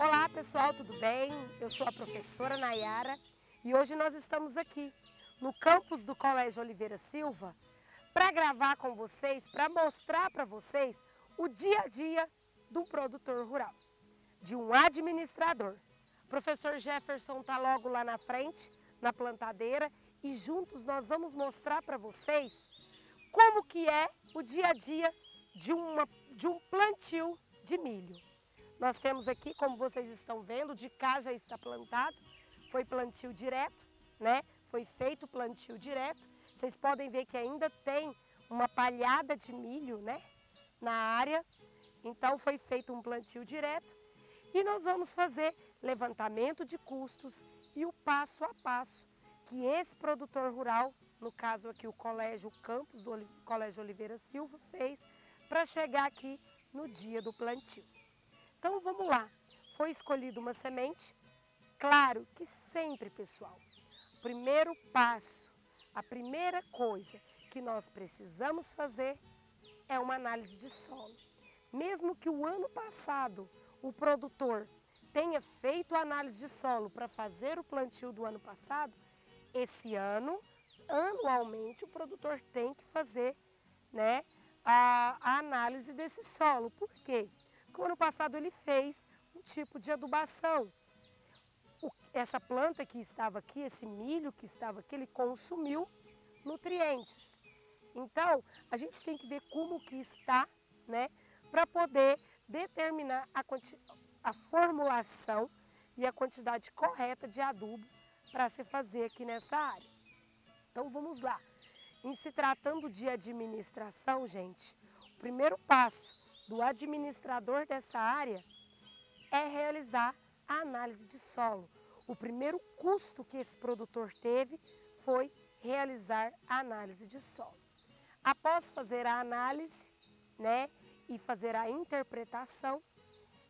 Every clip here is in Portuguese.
Olá pessoal, tudo bem? Eu sou a professora Nayara e hoje nós estamos aqui no campus do Colégio Oliveira Silva para gravar com vocês, para mostrar para vocês o dia a dia de um produtor rural, de um administrador. O professor Jefferson está logo lá na frente, na plantadeira, e juntos nós vamos mostrar para vocês como que é o dia a dia de um plantio de milho. Nós temos aqui, como vocês estão vendo, de cá já está plantado, foi plantio direto, né? Foi feito plantio direto. Vocês podem ver que ainda tem uma palhada de milho, né? Na área. Então foi feito um plantio direto e nós vamos fazer levantamento de custos e o passo a passo que esse produtor rural, no caso aqui o campus do Colégio Oliveira Silva, fez para chegar aqui no dia do plantio. Então vamos lá, foi escolhida uma semente, claro que sempre, pessoal, o primeiro passo, a primeira coisa que nós precisamos fazer é uma análise de solo. Mesmo que o ano passado o produtor tenha feito a análise de solo para fazer o plantio do ano passado, esse ano, anualmente, o produtor tem que fazer, né, a análise desse solo. Por quê? Porque o ano passado ele fez um tipo de adubação. Essa planta que estava aqui, esse milho que estava aqui, ele consumiu nutrientes. Então, a gente tem que ver como que está, né, para poder determinar a formulação e a quantidade correta de adubo para se fazer aqui nessa área. Então, vamos lá. Em se tratando de administração, gente, o primeiro passo do administrador dessa área é realizar a análise de solo. O primeiro custo que esse produtor teve foi realizar a análise de solo. Após fazer a análise, né, e fazer a interpretação,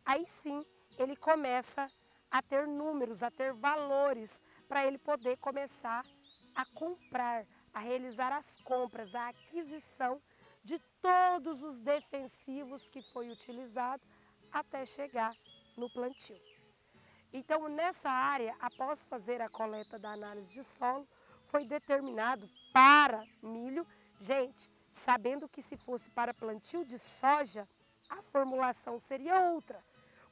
aí sim ele começa a ter números, a ter valores para ele poder começar a comprar, a realizar as compras, a aquisição de todos os defensivos que foi utilizado até chegar no plantio. Então, nessa área, após fazer a coleta da análise de solo, foi determinado para milho, gente, sabendo que se fosse para plantio de soja, a formulação seria outra.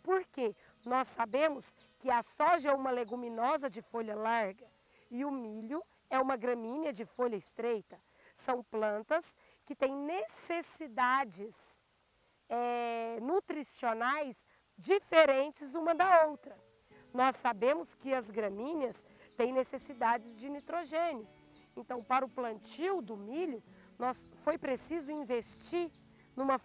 Por quê? Nós sabemos que a soja é uma leguminosa de folha larga e o milho é uma gramínea de folha estreita. São plantas que têm necessidades nutricionais diferentes uma da outra. Nós sabemos que as gramíneas têm necessidades de nitrogênio. Então, para o plantio do milho, foi preciso investir numa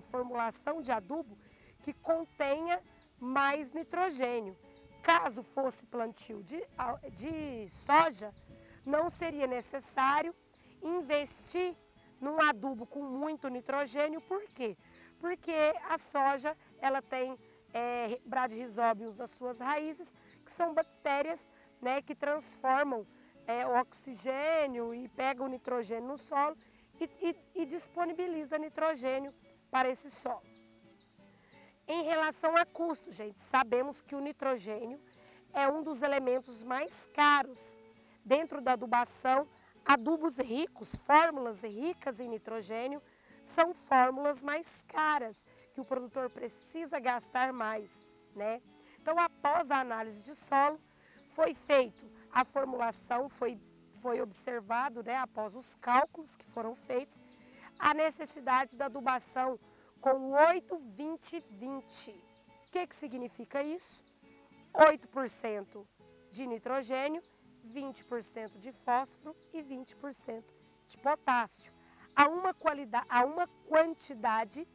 formulação de adubo que contenha mais nitrogênio. Caso fosse plantio de soja, não seria necessário investir num adubo com muito nitrogênio. Por quê? Porque a soja ela tem bradyrhizobiums nas suas raízes, que são bactérias, né, que transformam o oxigênio e pegam o nitrogênio no solo e disponibiliza nitrogênio para esse solo. Em relação a custo, gente, sabemos que o nitrogênio é um dos elementos mais caros dentro da adubação. Adubos ricos, fórmulas ricas em nitrogênio, são fórmulas mais caras, que o produtor precisa gastar mais, né? Então, após a análise de solo, foi feito a formulação, foi observado, né, após os cálculos que foram feitos, a necessidade da adubação com 8-20-20. O que significa isso? 8% de nitrogênio, 20% de fósforo e 20% de potássio, a uma quantidade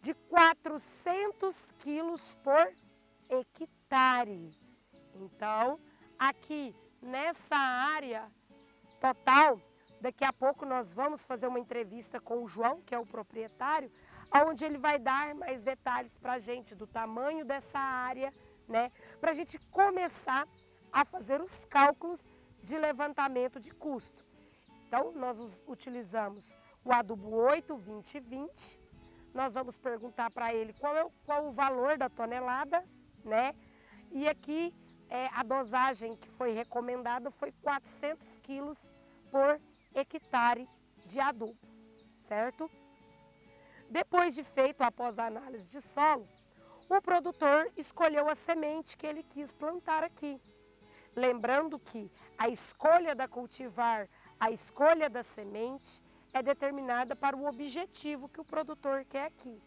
de 400 quilos por hectare. Então, aqui nessa área total, daqui a pouco nós vamos fazer uma entrevista com o João, que é o proprietário, onde ele vai dar mais detalhes para a gente do tamanho dessa área, né, para a gente começar a fazer os cálculos de levantamento de custo. Então, nós utilizamos o adubo 8-20-20, nós vamos perguntar para ele qual o valor da tonelada, né? E aqui a dosagem que foi recomendada foi 400 quilos por hectare de adubo, certo? Depois de feito após a análise de solo, o produtor escolheu a semente que ele quis plantar aqui. Lembrando que a escolha da cultivar, a escolha da semente é determinada para o objetivo que o produtor quer aqui.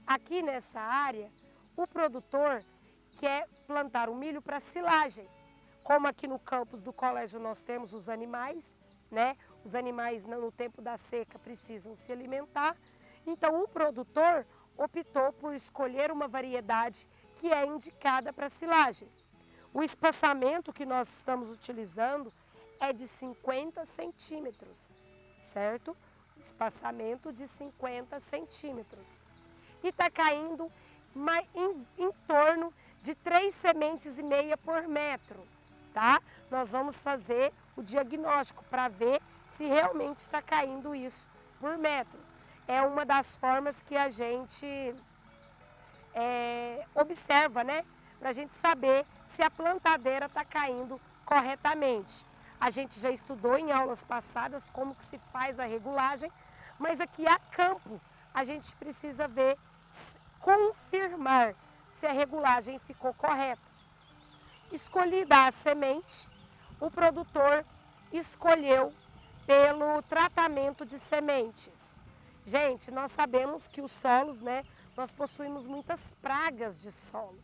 Aqui nessa área, o produtor quer plantar o milho para silagem. Como aqui no campus do colégio nós temos os animais, né? Os animais no tempo da seca precisam se alimentar. Então o produtor optou por escolher uma variedade que é indicada para silagem. O espaçamento que nós estamos utilizando é de 50 centímetros, certo? Espaçamento de 50 centímetros. E está caindo em torno de 3 sementes e meia por metro, tá? Nós vamos fazer o diagnóstico para ver se realmente está caindo isso por metro. É uma das formas que a gente observa, né? Para a gente saber se a plantadeira está caindo corretamente. A gente já estudou em aulas passadas como que se faz a regulagem, mas aqui a campo a gente precisa ver, confirmar se a regulagem ficou correta. Escolhida a semente, o produtor escolheu pelo tratamento de sementes. Gente, nós sabemos que os solos, né, nós possuímos muitas pragas de solo.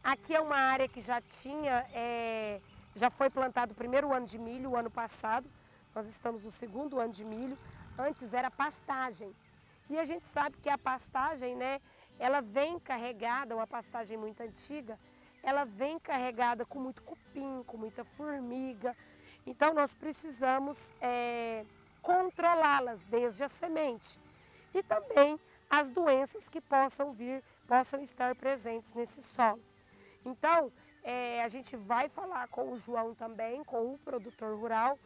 Aqui é uma área que já foi plantado o primeiro ano de milho, o ano passado. Nós estamos no segundo ano de milho. Antes era pastagem. E a gente sabe que a pastagem, né, ela vem carregada, uma pastagem muito antiga, ela vem carregada com muito cupim, com muita formiga. Então nós precisamos controlá-las desde a semente. E também as doenças que possam estar presentes nesse solo. Então, a gente vai falar com o João também, com o produtor rural,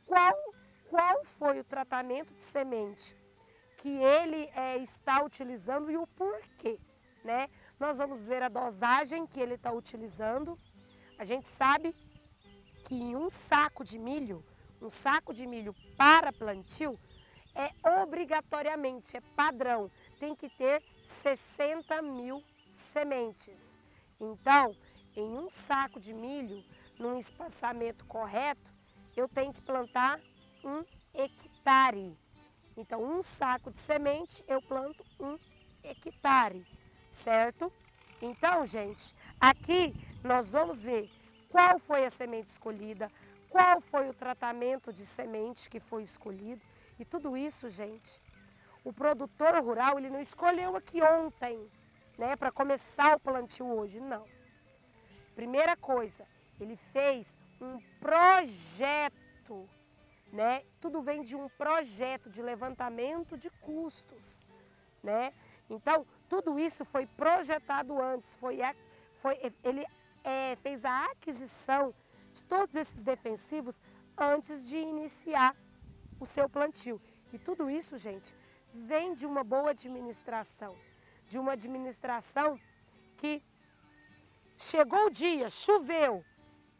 qual foi o tratamento de semente que ele está utilizando e o porquê, né? Nós vamos ver a dosagem que ele está utilizando. A gente sabe que em um saco de milho para plantio, obrigatoriamente, é padrão, tem que ter 60 mil sementes. Então, em um saco de milho, num espaçamento correto, eu tenho que plantar 1 hectare. Então, um saco de semente, eu planto 1 hectare, certo? Então, gente, aqui nós vamos ver qual foi a semente escolhida, qual foi o tratamento de semente que foi escolhido. E tudo isso, gente, o produtor rural, ele não escolheu aqui ontem, né, para começar o plantio hoje, não. Primeira coisa, ele fez um projeto, né? Tudo vem de um projeto de levantamento de custos, né? Então, tudo isso foi projetado antes, ele fez a aquisição de todos esses defensivos antes de iniciar o seu plantio. E tudo isso, gente, vem de uma boa administração, de uma administração que chegou o dia, choveu,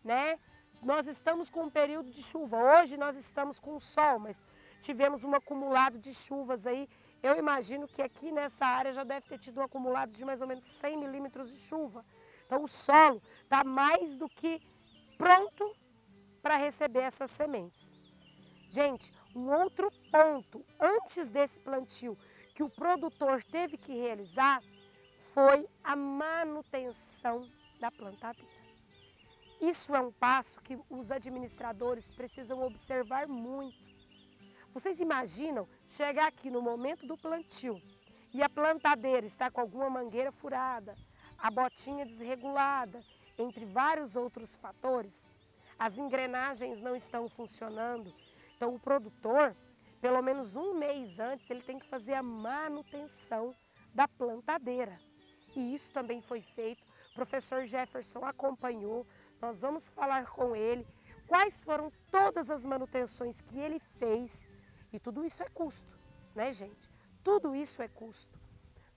né? Nós estamos com um período de chuva. Hoje nós estamos com sol, mas tivemos um acumulado de chuvas aí. Eu imagino que aqui nessa área já deve ter tido um acumulado de mais ou menos 100 milímetros de chuva. Então o solo está mais do que pronto para receber essas sementes. Gente, um outro ponto antes desse plantio que o produtor teve que realizar foi a manutenção da plantadeira. Isso é um passo que os administradores precisam observar muito. Vocês imaginam chegar aqui no momento do plantio e a plantadeira está com alguma mangueira furada, a botinha desregulada, entre vários outros fatores? As engrenagens não estão funcionando. Então o produtor, pelo menos um mês antes, ele tem que fazer a manutenção da plantadeira. E isso também foi feito, o professor Jefferson acompanhou, nós vamos falar com ele quais foram todas as manutenções que ele fez. E tudo isso é custo, né, gente? Tudo isso é custo.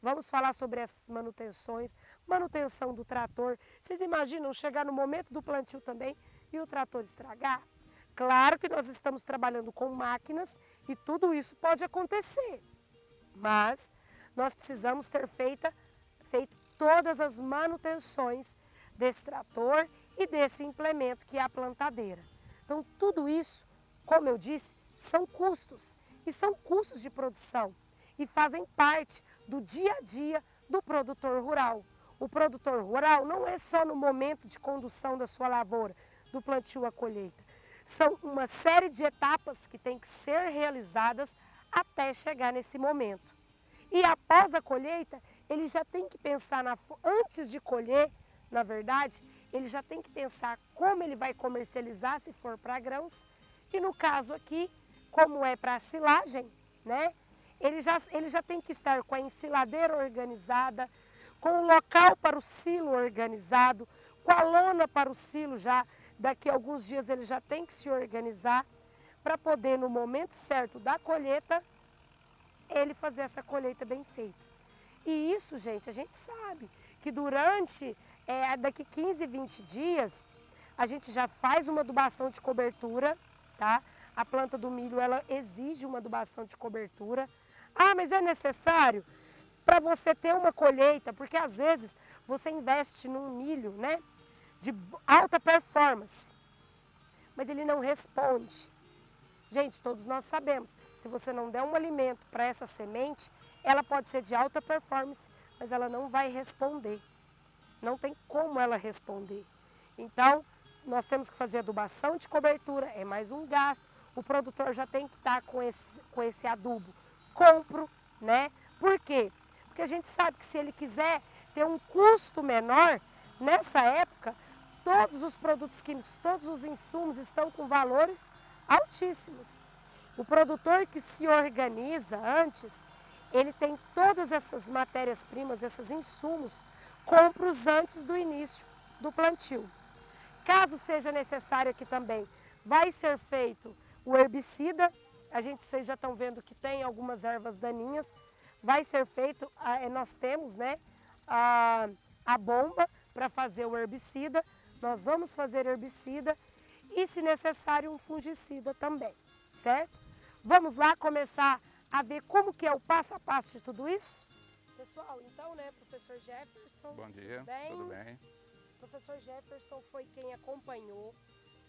Vamos falar sobre essas manutenções, manutenção do trator. Vocês imaginam chegar no momento do plantio também e o trator estragar? Claro que nós estamos trabalhando com máquinas e tudo isso pode acontecer, mas nós precisamos ter feito todas as manutenções desse trator e desse implemento que é a plantadeira. Então tudo isso, como eu disse, são custos e são custos de produção e fazem parte do dia a dia do produtor rural. O produtor rural não é só no momento de condução da sua lavoura, do plantio à colheita. São uma série de etapas que têm que ser realizadas até chegar nesse momento. E após a colheita, ele já tem que pensar, antes de colher, na verdade, ele já tem que pensar como ele vai comercializar se for para grãos. E no caso aqui, como é para silagem, né? Ele já tem que estar com a ensiladeira organizada, com o local para o silo organizado, com a lona para o silo já. Daqui a alguns dias ele já tem que se organizar para poder, no momento certo da colheita, ele fazer essa colheita bem feita. E isso, gente, a gente sabe que durante, daqui 15, 20 dias, a gente já faz uma adubação de cobertura, tá? A planta do milho, ela exige uma adubação de cobertura. Ah, mas é necessário para você ter uma colheita, porque às vezes você investe num milho, né, de alta performance, mas ele não responde. Gente, todos nós sabemos, se você não der um alimento para essa semente, ela pode ser de alta performance, mas ela não vai responder. Não tem como ela responder. Então, nós temos que fazer adubação de cobertura, é mais um gasto. O produtor já tem que estar com esse adubo. Compro, né? Por quê? Porque a gente sabe que se ele quiser ter um custo menor, nessa época, todos os produtos químicos, todos os insumos estão com valores altíssimos. O produtor que se organiza antes, ele tem todas essas matérias-primas, esses insumos, compra-os antes do início do plantio. Caso seja necessário aqui também, vai ser feito o herbicida. Vocês já estão vendo que tem algumas ervas daninhas. Vai ser feito, nós temos, né, a bomba para fazer o herbicida. Nós vamos fazer herbicida e, se necessário, um fungicida também, certo? Vamos lá começar a ver como que é o passo a passo de tudo isso? Pessoal, então, né, professor Jefferson. Bom dia, tudo bem? Professor Jefferson foi quem acompanhou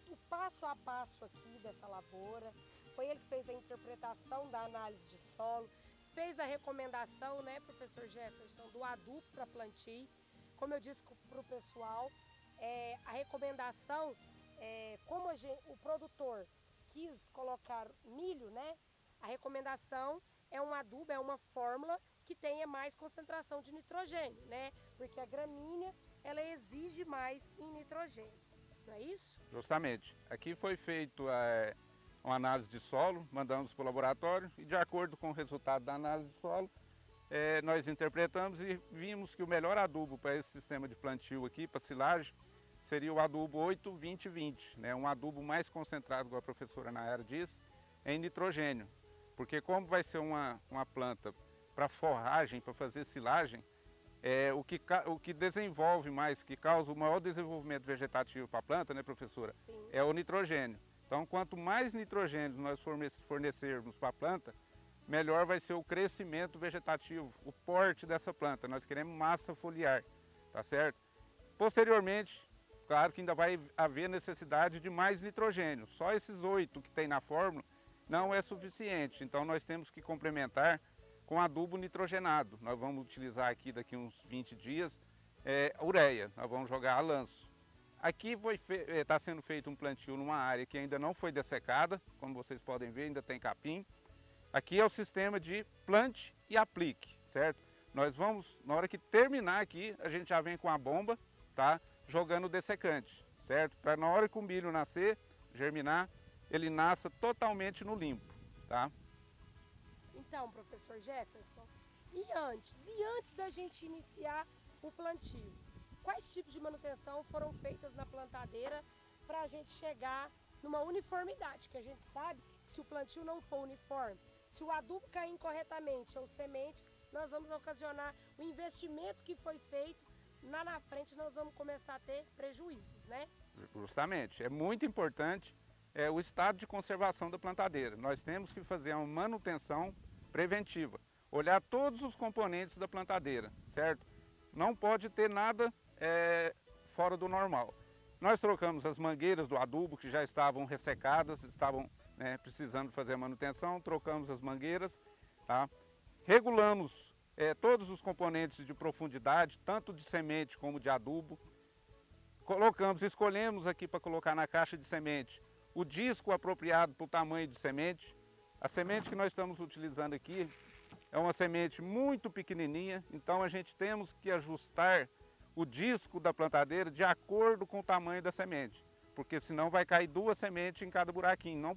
o passo a passo aqui dessa lavoura. Foi ele que fez a interpretação da análise de solo, fez a recomendação, né, professor Jefferson, do adubo para plantio. Como eu disse para o pessoal, a recomendação, como o produtor quis colocar milho, né, a recomendação é um adubo, é uma fórmula que tenha mais concentração de nitrogênio, né, porque a gramínea, ela exige mais em nitrogênio, não é isso? Justamente. Aqui foi feito uma análise de solo, mandamos para o laboratório e, de acordo com o resultado da análise de solo, nós interpretamos e vimos que o melhor adubo para esse sistema de plantio aqui, para silagem, seria o adubo 8-20-20, né? Um adubo mais concentrado, como a professora Nayara disse, em nitrogênio. Porque como vai ser uma planta para forragem, para fazer silagem, o que desenvolve mais, que causa o maior desenvolvimento vegetativo para a planta, né, professora? Sim. É o nitrogênio. Então, quanto mais nitrogênio nós fornecermos para a planta, melhor vai ser o crescimento vegetativo, o porte dessa planta. Nós queremos massa foliar, tá certo? Posteriormente, claro que ainda vai haver necessidade de mais nitrogênio. Só esses 8 que tem na fórmula não é suficiente. Então, nós temos que complementar com adubo nitrogenado. Nós vamos utilizar aqui daqui uns 20 dias ureia, nós vamos jogar a lanço. Aqui está sendo feito um plantio numa área que ainda não foi dessecada, como vocês podem ver, ainda tem capim. Aqui é o sistema de plante e aplique, certo? Nós vamos, na hora que terminar aqui, a gente já vem com a bomba, tá? Jogando o dessecante, certo? Para na hora que o milho nascer, germinar, ele nasça totalmente no limpo, tá? Então, professor Jefferson, e antes da gente iniciar o plantio, quais tipos de manutenção foram feitas na plantadeira para a gente chegar numa uniformidade? Que a gente sabe que se o plantio não for uniforme, se o adubo cair incorretamente ou semente, nós vamos ocasionar o investimento que foi feito, lá na frente nós vamos começar a ter prejuízos, né? Justamente, é muito importante o estado de conservação da plantadeira. Nós temos que fazer uma manutenção preventiva, olhar todos os componentes da plantadeira, certo? Não pode ter nada fora do normal. Nós trocamos as mangueiras do adubo que já estavam ressecadas, estavam precisando fazer a manutenção, trocamos as mangueiras, tá? Regulamos todos os componentes de profundidade, tanto de semente como de adubo. Escolhemos aqui para colocar na caixa de semente o disco apropriado para o tamanho de semente. A semente que nós estamos utilizando aqui é uma semente muito pequenininha, então a gente temos que ajustar o disco da plantadeira de acordo com o tamanho da semente, porque senão vai cair 2 sementes em cada buraquinho, não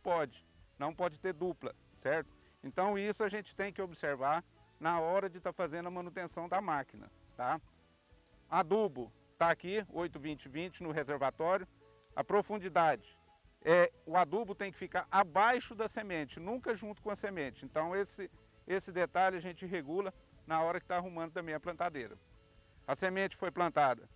pode ter dupla, certo? Então isso a gente tem que observar na hora de estar fazendo a manutenção da máquina, tá? Adubo está aqui, 8-20-20 no reservatório. A profundidade, o adubo tem que ficar abaixo da semente, nunca junto com a semente. Então esse detalhe a gente regula na hora que está arrumando também a plantadeira. A semente foi plantada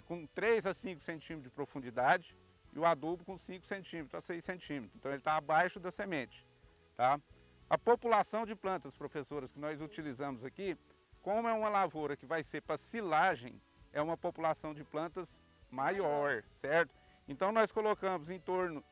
com 3 a 5 centímetros de profundidade e o adubo com 5 centímetros a 6 centímetros. Então ele está abaixo da semente, tá? A população de plantas, professoras, que nós utilizamos aqui, como é uma lavoura que vai ser para silagem, é uma população de plantas maior, certo? Então nós colocamos em torno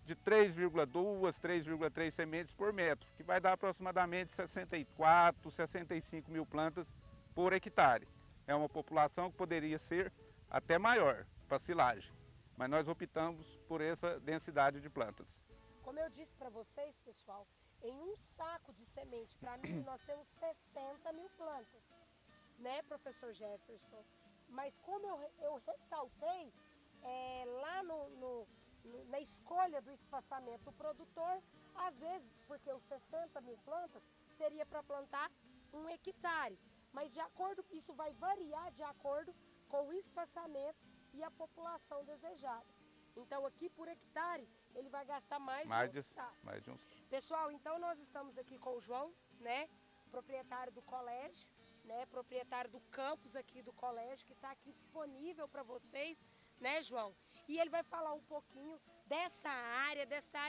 de 3,2, 3,3 sementes por metro, que vai dar aproximadamente 64, 65 mil plantas por hectare. É uma população que poderia ser até maior para silagem, mas nós optamos por essa densidade de plantas. Como eu disse para vocês, pessoal, em um saco de semente, para mim, nós temos 60 mil plantas, né, professor Jefferson? Mas como eu ressaltei, lá na escolha do espaçamento do produtor, às vezes, porque os 60 mil plantas seria para plantar 1 hectare, mas isso vai variar de acordo com o espaçamento e a população desejada. Então aqui por hectare ele vai gastar mais de um saco. Pessoal, então nós estamos aqui com o João, né, proprietário do colégio, né, proprietário do campus aqui do colégio, que está aqui disponível para vocês, né, João? E ele vai falar um pouquinho dessa área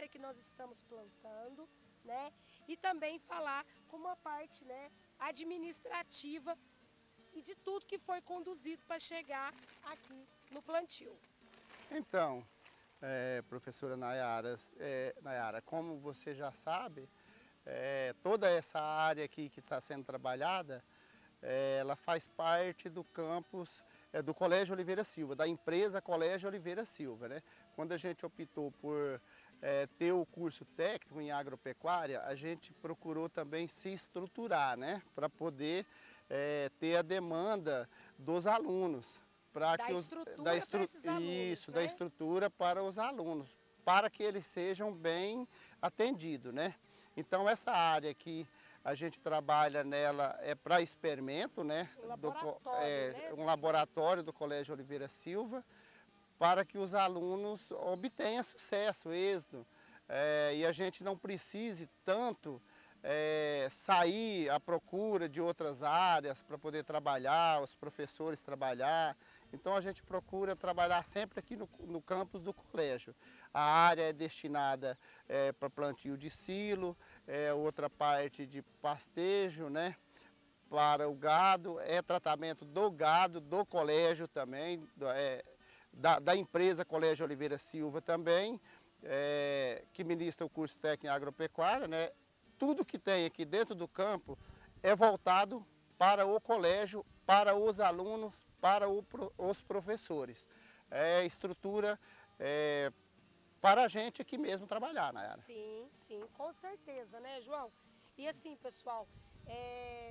que nós estamos plantando, né, e também falar com uma parte, né, administrativa e de tudo que foi conduzido para chegar aqui no plantio. Então, professora Nayara, como você já sabe, toda essa área aqui que está sendo trabalhada, ela faz parte do campus do Colégio Oliveira Silva, da empresa Colégio Oliveira Silva, né? Quando a gente optou por ter o curso técnico em agropecuária, a gente procurou também se estruturar, né? Para poder ter a demanda dos alunos. Da estrutura para os alunos, para que eles sejam bem atendidos, né? Então essa área que a gente trabalha nela é para experimento, né? Um laboratório do Colégio Oliveira Silva, para que os alunos obtenham sucesso, êxito, e a gente não precise tanto sair à procura de outras áreas para poder trabalhar, os professores trabalhar. Então a gente procura trabalhar sempre aqui no campus do colégio. A área é destinada para plantio de silo, outra parte de pastejo, né, para o gado, tratamento do gado, do colégio também, da empresa Colégio Oliveira Silva também, que ministra o curso técnico em agropecuária, né. Tudo que tem aqui dentro do campo é voltado para o colégio, para os alunos, para os professores. É estrutura para a gente aqui mesmo trabalhar, Nayara. Sim, sim, com certeza, né, João? E assim, pessoal,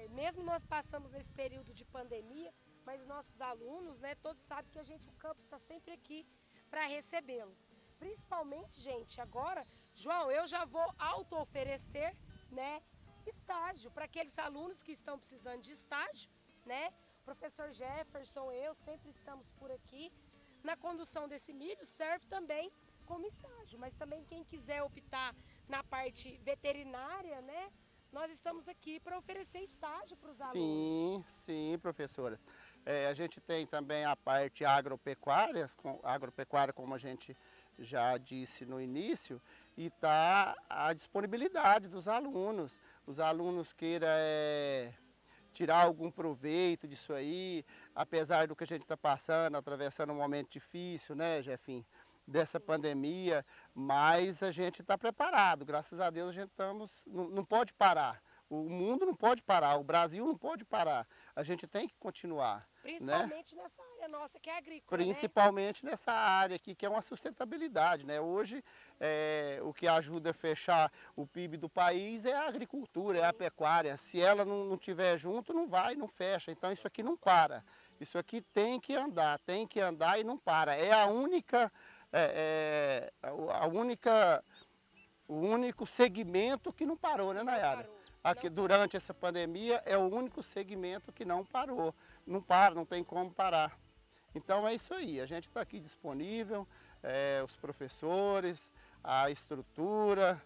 mesmo nós passamos nesse período de pandemia, mas nossos alunos, né, todos sabem que o campus está sempre aqui para recebê-los. Principalmente, gente, agora, João, eu já vou auto-oferecer, né, estágio para aqueles alunos que estão precisando de estágio, né? O professor Jefferson, eu sempre estamos por aqui. Na condução desse milho serve também como estágio, mas também quem quiser optar na parte veterinária, né, nós estamos aqui para oferecer estágio para os alunos. Sim, sim, professoras. A gente tem também a parte agropecuária, como a gente já disse no início, e está a disponibilidade dos alunos. Os alunos queiram tirar algum proveito disso aí, apesar do que a gente está passando, atravessando um momento difícil, né, Jefinho, dessa pandemia, mas a gente está preparado, graças a Deus a gente não pode parar. O mundo não pode parar, o Brasil não pode parar, a gente tem que continuar. Principalmente nessa área nossa que é agrícola, Principalmente nessa área aqui, que é uma sustentabilidade, né? Hoje, o que ajuda a fechar o PIB do país é a agricultura, é a pecuária. Se ela não tiver junto, não vai, não fecha. Então, isso aqui não para. Isso aqui tem que andar e não para. É o único segmento que não parou, né, Nayara? Aqui, durante essa pandemia, é o único segmento que não parou. Não para, não tem como parar. Então é isso aí, a gente está aqui disponível, os professores, a estrutura,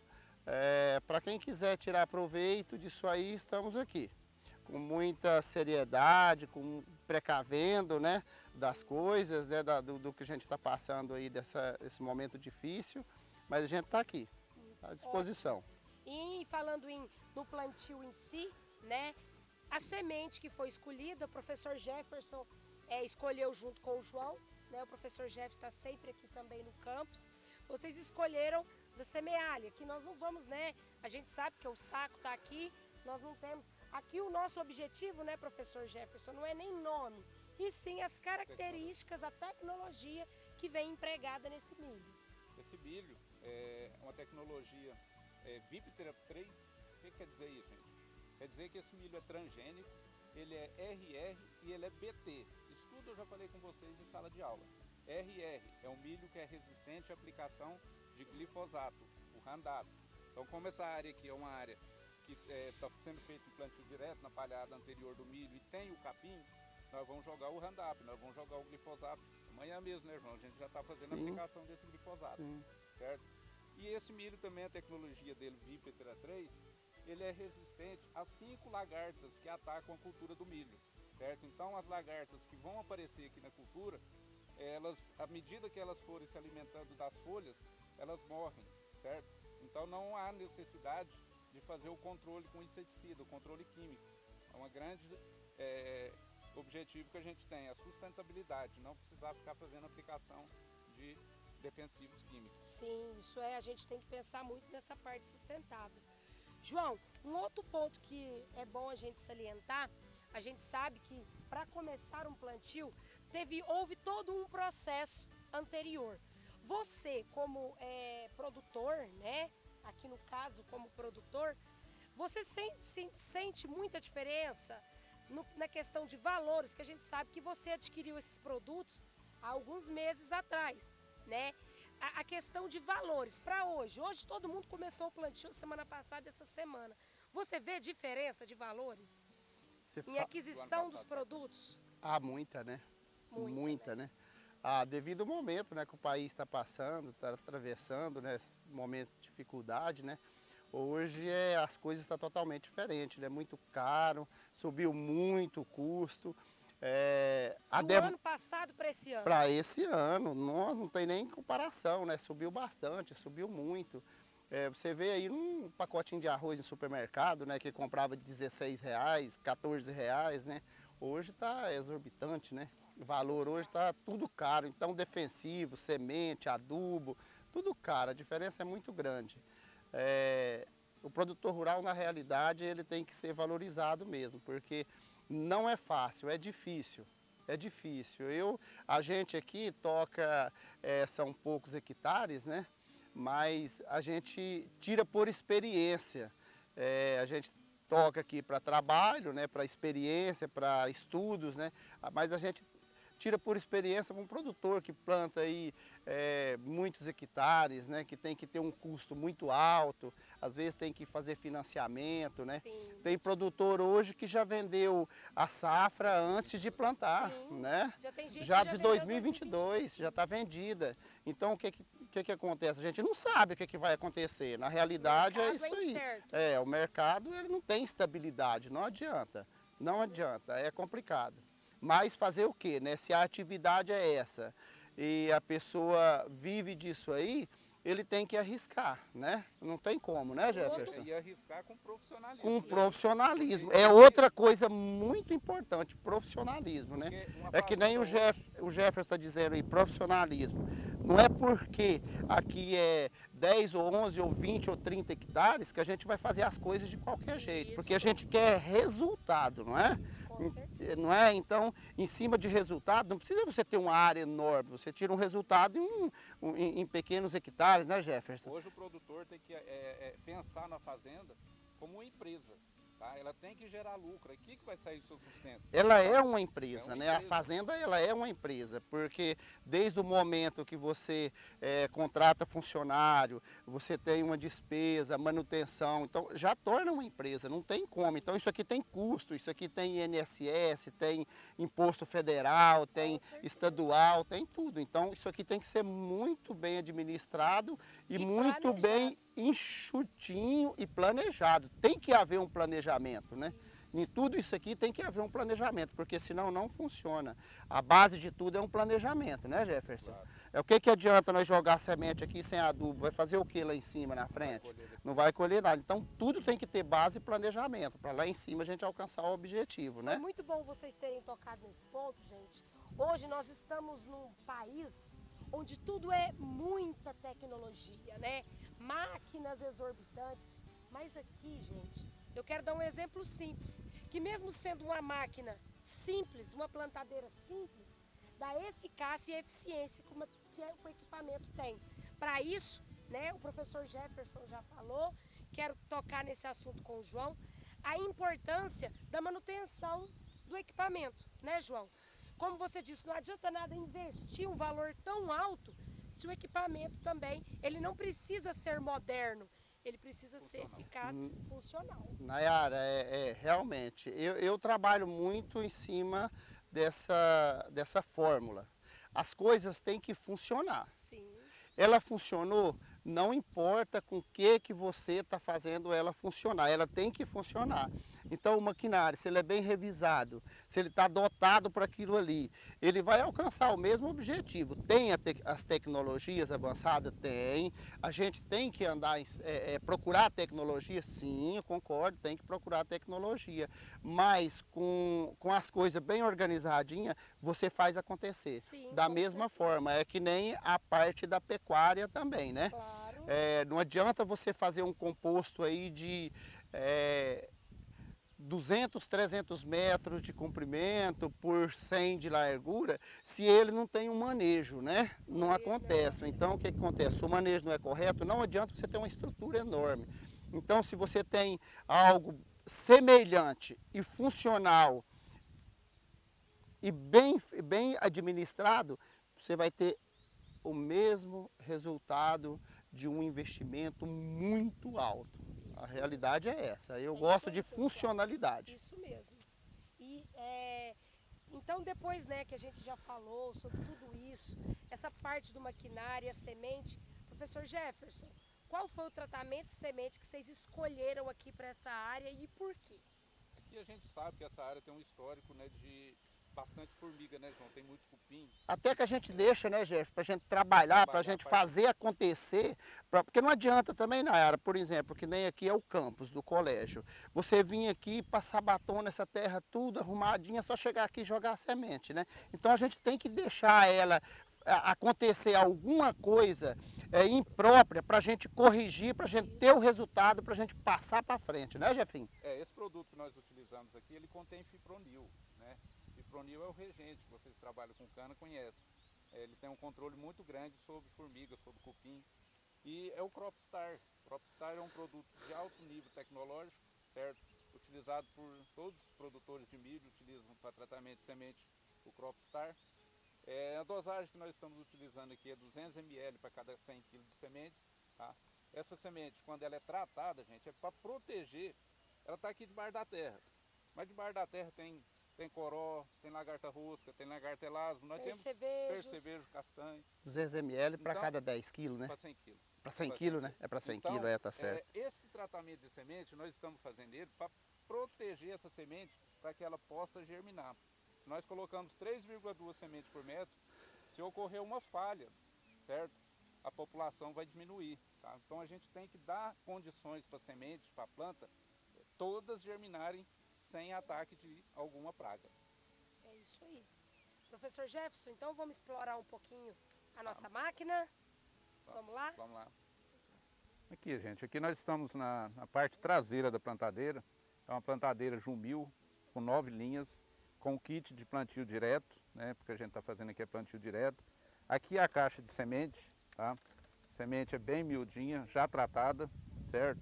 para quem quiser tirar proveito disso aí, estamos aqui. Com muita seriedade, precavendo, né, das coisas, né, do que a gente está passando aí desse momento difícil, mas a gente está aqui, à disposição. E falando no plantio em si, né, a semente que foi escolhida, o professor Jefferson escolheu junto com o João, né, o professor Jefferson está sempre aqui também no campus. Vocês escolheram da semealha, que nós não vamos, né, a gente sabe que o saco está aqui, nós não temos. Aqui o nosso objetivo, né, professor Jefferson, não é nem nome, e sim as características, a tecnologia que vem empregada nesse milho. Esse milho é uma tecnologia Viptera 3, o que quer dizer isso, gente? Quer dizer que esse milho é transgênico, ele é RR e ele é BT. Isso tudo eu já falei com vocês em sala de aula. RR é um milho que é resistente à aplicação de glifosato, o Roundup. Então, como essa área aqui é uma área que está sendo feito um plantio direto na palhada anterior do milho e tem o capim, nós vamos jogar o Roundup, nós vamos jogar o glifosato. Amanhã mesmo, né, João? A gente já está fazendo a aplicação desse glifosato, certo? E esse milho também, a tecnologia dele, Viptera 3, ele é resistente a 5 lagartas que atacam a cultura do milho, certo? Então, as lagartas que vão aparecer aqui na cultura, elas, à medida que elas forem se alimentando das folhas, elas morrem, certo? Então, não há necessidade de fazer o controle com inseticida, o controle químico. É um grande objetivo que a gente tem, a sustentabilidade, não precisar ficar fazendo aplicação de defensivos químicos. Sim, isso a gente tem que pensar muito nessa parte sustentável. João, um outro ponto que é bom a gente salientar, a gente sabe que para começar um plantio, houve todo um processo anterior. Você, como produtor, né, aqui no caso como produtor, você sente muita diferença na questão de valores, que a gente sabe que você adquiriu esses produtos há alguns meses atrás, né? A questão de valores para hoje. Hoje todo mundo começou o plantio semana passada, essa semana. Você vê diferença de valores em aquisição dos produtos? Há muita, né? Muita, né? Devido ao momento, né, que o país está passando, está atravessando, né, esse momento de dificuldade, né? Hoje as coisas estão totalmente diferentes, né? Muito caro, subiu muito o custo. Do ano passado para esse ano? Para esse ano, não tem nem comparação, né? Subiu bastante, subiu muito. Você vê aí um pacotinho de arroz no supermercado, né? Que comprava de R$16, R$14, né? Hoje está exorbitante, né? O valor hoje está tudo caro. Então, defensivo, semente, adubo, tudo caro. A diferença é muito grande. O produtor rural, na realidade, ele tem que ser valorizado mesmo, porque não é fácil, é difícil. É difícil. A gente aqui toca, são poucos hectares, né? Mas a gente tira por experiência. A gente toca aqui para trabalho, né? Para experiência, para estudos, né? Mas a gente tira por experiência um produtor que planta aí muitos hectares, né? Que tem que ter um custo muito alto, às vezes tem que fazer financiamento, né? Sim. Tem produtor hoje que já vendeu a safra antes de plantar, Sim. né? Já tem gente já que de vendeu 2022, já está vendida. Então o que que acontece? A gente não sabe o que vai acontecer. Na realidade é isso aí. Incerto. O mercado ele não tem estabilidade, não adianta. Não adianta, é complicado. Mas fazer o quê, né? Se a atividade é essa e a pessoa vive disso aí, ele tem que arriscar, né? Não tem como, né, Jefferson? E arriscar com profissionalismo. Com né? profissionalismo. Porque- É outra coisa muito importante, profissionalismo, né? Porque uma É que nem fazenda o Jefferson está dizendo aí, profissionalismo. Não é porque aqui é 10 ou 11 ou 20 ou 30 hectares que a gente vai fazer as coisas de qualquer jeito. Porque a gente quer resultado, não é? Com certeza. Não é? Então, em cima de resultado, não precisa você ter uma área enorme. Você tira um resultado em pequenos hectares, né, Jefferson? Hoje o produtor tem que pensar na fazenda como uma empresa. Tá? Ela tem que gerar lucro. E o que vai sair do seu sustento? Ela é uma empresa, É uma né? A empresa. fazenda ela é uma empresa, porque desde o momento que você contrata funcionário, você tem uma despesa, manutenção, então já torna uma empresa, não tem como. Então isso aqui tem custo, isso aqui tem INSS, tem imposto federal, tem certeza. estadual, tem tudo. Então isso aqui tem que ser muito bem administrado e muito bem enxutinho e planejado. Tem que haver um planejamento, né? Em tudo isso aqui tem que haver um planejamento, porque senão não funciona. A base de tudo é um planejamento, né, Jefferson? Claro. É o que adianta nós jogar semente aqui sem adubo? Vai fazer o que lá em cima, na frente? Não vai colher nada. Então tudo tem que ter base e planejamento, para lá em cima a gente alcançar o objetivo, Foi né? muito bom vocês terem tocado nesse ponto, gente. Hoje nós estamos num país onde tudo é muita tecnologia, né? Máquinas exorbitantes. Mas aqui, gente, eu quero dar um exemplo simples, que mesmo sendo uma máquina simples, uma plantadeira simples, da eficácia e eficiência que o equipamento tem. Para isso, né, o professor Jefferson já falou, quero tocar nesse assunto com o João, a importância da manutenção do equipamento, né, João? Como você disse, não adianta nada investir um valor tão alto se o equipamento também, ele não precisa ser moderno, ele precisa ser eficaz, funcional. Nayara, realmente, eu trabalho muito em cima dessa fórmula. As coisas têm que funcionar. Sim. Ela funcionou, não importa com o que você está fazendo ela funcionar, ela tem que funcionar. Então o maquinário, se ele é bem revisado, se ele está dotado para aquilo ali, ele vai alcançar o mesmo objetivo. Tem as tecnologias avançadas? Tem. A gente tem que andar, procurar tecnologia? Sim, eu concordo, tem que procurar tecnologia. Mas com as coisas bem organizadinhas, você faz acontecer. Sim, da com mesma certeza. forma, é que nem a parte da pecuária também, né? Claro. Não adianta você fazer um composto aí de 200, 300 metros de comprimento por 100 de largura, se ele não tem um manejo, né? Não acontece. Então, o que acontece? Se o manejo não é correto, não adianta você ter uma estrutura enorme. Então, se você tem algo semelhante e funcional e bem administrado, você vai ter o mesmo resultado de um investimento muito alto. A realidade é essa. Eu gosto de funcionalidade. Isso mesmo. E então depois, né, que a gente já falou sobre tudo isso, essa parte do maquinário, a semente, professor Jefferson, qual foi o tratamento de semente que vocês escolheram aqui para essa área e por quê? Aqui a gente sabe que essa área tem um histórico, né, de bastante formiga, né, João? Tem muito cupim. Até que a gente deixa, né, Jeff, para a gente trabalhar, para a gente fazer acontecer, porque não adianta também, Nayara, por exemplo, que nem aqui é o campus do colégio. Você vir aqui, passar batom nessa terra tudo arrumadinha, só chegar aqui e jogar a semente, né? Então a gente tem que deixar ela acontecer alguma coisa imprópria para a gente corrigir, para a gente ter o resultado, para a gente passar para frente, né, Jefinho? Esse produto que nós utilizamos aqui, ele contém fipronil, né? Fipronil é o regente, que vocês trabalham com cana conhecem. Ele tem um controle muito grande sobre formiga, sobre cupim. E é o Cropstar. O Cropstar é um produto de alto nível tecnológico, certo? Utilizado por todos os produtores de milho, utilizam para tratamento de semente o Cropstar. A dosagem que nós estamos utilizando aqui é 200 ml para cada 100 kg de sementes. Tá? Essa semente, quando ela é tratada, gente, é para proteger. Ela está aqui debaixo da terra. Mas debaixo da terra tem tem coró, tem lagarta rosca, tem lagarta elasmo. Nós temos percevejo, castanho. 200 ml para Então, cada 10 quilos, né? Para 100 quilos. Para 100 quilos, né? É para 100 então, quilos, tá certo. Esse tratamento de semente, nós estamos fazendo ele para proteger essa semente para que ela possa germinar. Se nós colocamos 3,2 sementes por metro, se ocorrer uma falha, certo? A população vai diminuir, tá? Então a gente tem que dar condições para a semente, para a planta, todas germinarem sem ataque de alguma praga. É isso aí. Professor Jefferson, então vamos explorar um pouquinho a nossa máquina. Vamos lá? Vamos lá. Aqui, gente, aqui nós estamos na parte traseira da plantadeira. É uma plantadeira Jumil com 9 linhas, com kit de plantio direto, né? Porque a gente está fazendo aqui é plantio direto. Aqui é a caixa de semente, tá? Semente é bem miudinha, já tratada, certo?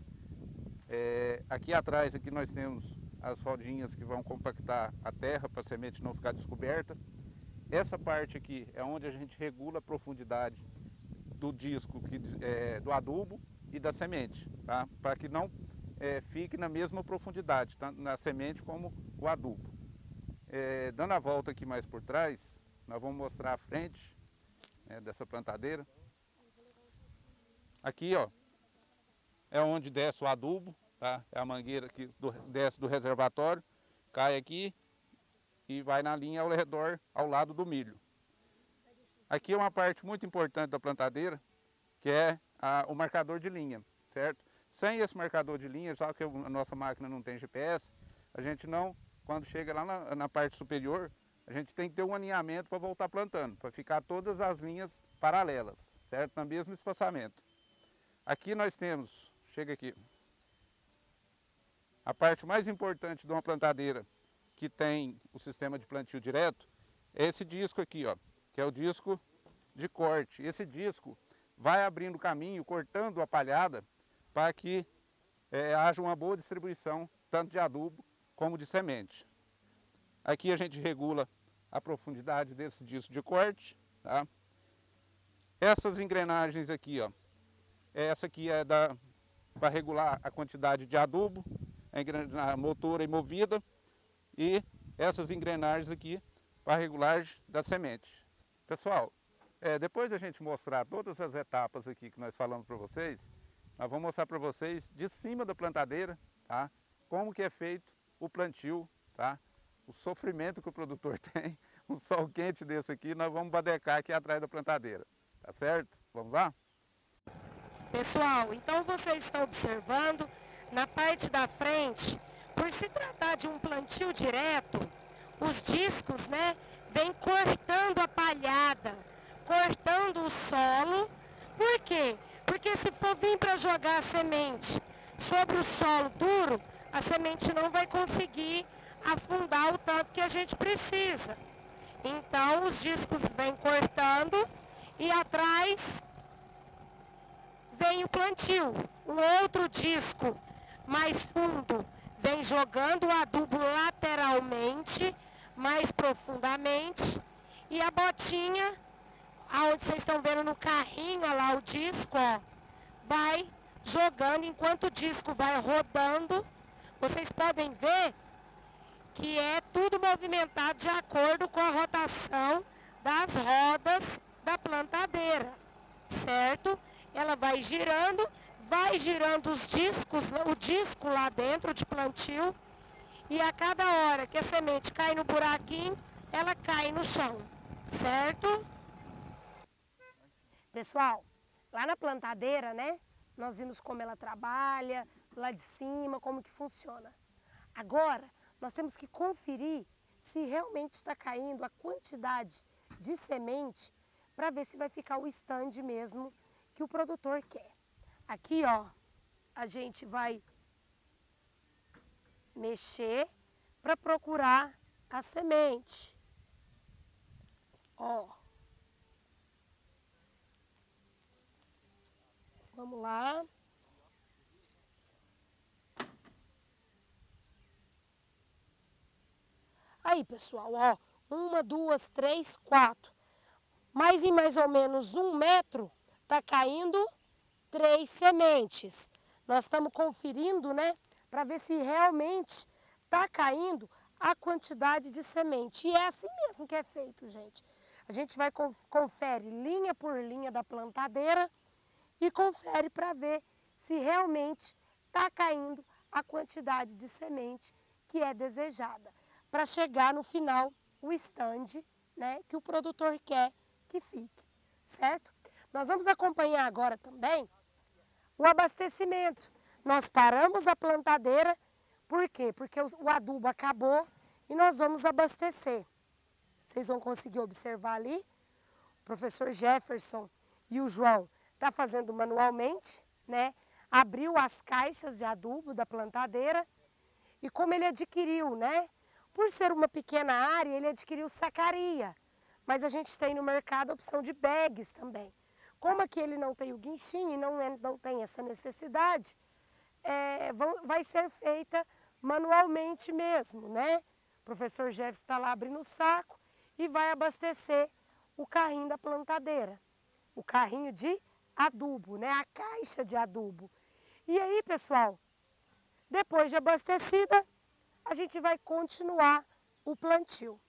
Aqui atrás aqui nós temos as rodinhas que vão compactar a terra para a semente não ficar descoberta. Essa parte aqui é onde a gente regula a profundidade do disco, do adubo e da semente, tá? Para que não fique na mesma profundidade, tanto na semente como o adubo. Dando a volta aqui mais por trás, nós vamos mostrar a frente dessa plantadeira. Aqui, ó, é onde desce o adubo, tá? É a mangueira que desce do reservatório, cai aqui e vai na linha ao redor, ao lado do milho. Aqui é uma parte muito importante da plantadeira, que é o marcador de linha, certo? Sem esse marcador de linha, já que a nossa máquina não tem GPS, a gente não, quando chega lá na parte superior, a gente tem que ter um alinhamento para voltar plantando, para ficar todas as linhas paralelas, certo? No mesmo espaçamento. Aqui nós temos, chega aqui, a parte mais importante de uma plantadeira que tem o sistema de plantio direto, é esse disco aqui, ó, que é o disco de corte. Esse disco vai abrindo caminho, cortando a palhada, para que haja uma boa distribuição, tanto de adubo como de semente. Aqui a gente regula a profundidade desse disco de corte, tá? Essas engrenagens aqui, ó, essa aqui é para regular a quantidade de adubo, a motora e movida, e essas engrenagens aqui para regulagem da semente. Pessoal, depois da gente mostrar todas as etapas aqui que nós falamos para vocês, nós vamos mostrar para vocês de cima da plantadeira, tá? Como que é feito o plantio, tá? O sofrimento que o produtor tem, um sol quente desse aqui, nós vamos badecar aqui atrás da plantadeira, tá certo? Vamos lá? Pessoal, então vocês estão observando na parte da frente, por se tratar de um plantio direto, os discos, né, vêm cortando a palhada, cortando o solo. Por quê? Porque se for vir para jogar a semente sobre o solo duro, a semente não vai conseguir afundar o tanto que a gente precisa. Então, os discos vêm cortando e atrás vem o plantio. O outro disco mais fundo vem jogando o adubo lateralmente, mais profundamente, e a botinha, aonde vocês estão vendo no carrinho, olha lá o disco, ó, vai jogando enquanto o disco vai rodando. Vocês podem ver que é tudo movimentado de acordo com a rotação das rodas da plantadeira, certo? Ela vai girando os discos, o disco lá dentro de plantio, e a cada hora que a semente cai no buraquinho, ela cai no chão, certo? Pessoal, lá na plantadeira, né, nós vimos como ela trabalha, lá de cima, como que funciona. Agora, nós temos que conferir se realmente está caindo a quantidade de semente para ver se vai ficar o stand mesmo que o produtor quer. Aqui, ó, a gente vai mexer para procurar a semente. Ó. Vamos lá. Aí, pessoal, ó, 1, 2, 3, 4. Mas em mais ou menos 1 metro, tá caindo 3 sementes. Nós estamos conferindo, né, para ver se realmente tá caindo a quantidade de semente. E é assim mesmo que é feito, gente. A gente vai confere linha por linha da plantadeira e confere para ver se realmente está caindo a quantidade de semente que é desejada, para chegar no final o stand, né, que o produtor quer que fique, certo? Nós vamos acompanhar agora também o abastecimento. Nós paramos a plantadeira, por quê? Porque o adubo acabou e nós vamos abastecer. Vocês vão conseguir observar ali, o professor Jefferson e o João tá fazendo manualmente, né? Abriu as caixas de adubo da plantadeira e como ele adquiriu, né? Por ser uma pequena área, ele adquiriu sacaria, mas a gente tem no mercado a opção de bags também. Como aqui ele não tem o guinchinho e não tem essa necessidade, vai ser feita manualmente mesmo, né? O professor Jefferson está lá abrindo o saco e vai abastecer o carrinho da plantadeira, o carrinho de adubo, né? A caixa de adubo. E aí, pessoal, depois de abastecida, a gente vai continuar o plantio.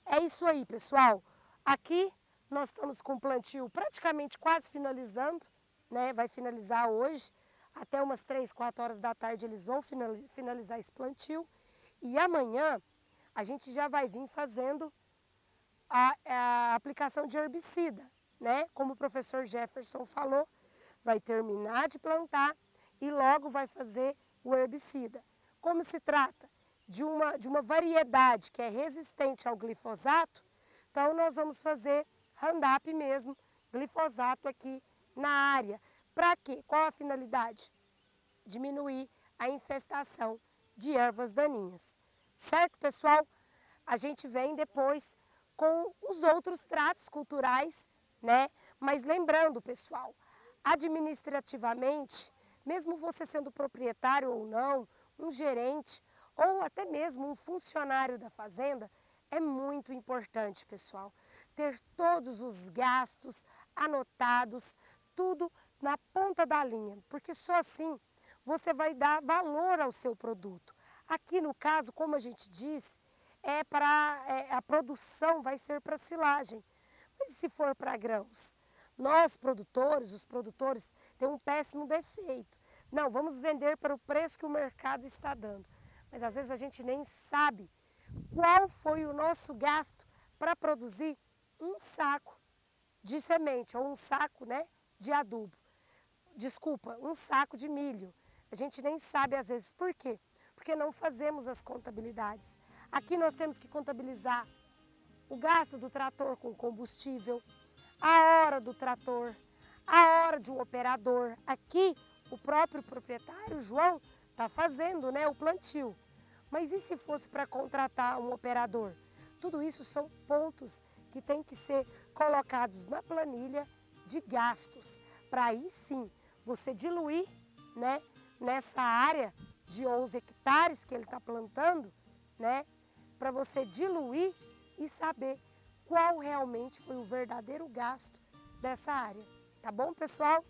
É isso aí, pessoal. Aqui nós estamos com o plantio praticamente quase finalizando, né? Vai finalizar hoje. Até umas 3, 4 horas da tarde eles vão finalizar esse plantio. E amanhã a gente já vai vir fazendo a aplicação de herbicida, né? Como o professor Jefferson falou, vai terminar de plantar e logo vai fazer o herbicida. Como se trata de uma variedade que é resistente ao glifosato, então nós vamos fazer Roundup mesmo, glifosato aqui na área. Para quê? Qual a finalidade? Diminuir a infestação de ervas daninhas. Certo, pessoal? A gente vem depois com os outros tratos culturais, né? Mas lembrando, pessoal, administrativamente, mesmo você sendo proprietário ou não, um gerente ou até mesmo um funcionário da fazenda, é muito importante, pessoal, ter todos os gastos anotados, tudo na ponta da linha, porque só assim você vai dar valor ao seu produto. Aqui no caso, como a gente disse, a produção vai ser para silagem, mas e se for para grãos? Nós produtores, os produtores, têm um péssimo defeito. Não, vamos vender para o preço que o mercado está dando. Mas às vezes a gente nem sabe qual foi o nosso gasto para produzir um saco de semente ou um saco, né, de adubo. Desculpa, um saco de milho. A gente nem sabe às vezes por quê? Porque não fazemos as contabilidades. Aqui nós temos que contabilizar o gasto do trator com combustível, a hora do trator, a hora de um operador. Aqui o próprio proprietário, João, está fazendo, né, o plantio. Mas e se fosse para contratar um operador? Tudo isso são pontos que têm que ser colocados na planilha de gastos, para aí sim você diluir, né, nessa área de 11 hectares que ele está plantando, né, para você diluir e saber qual realmente foi o verdadeiro gasto dessa área. Tá bom, pessoal?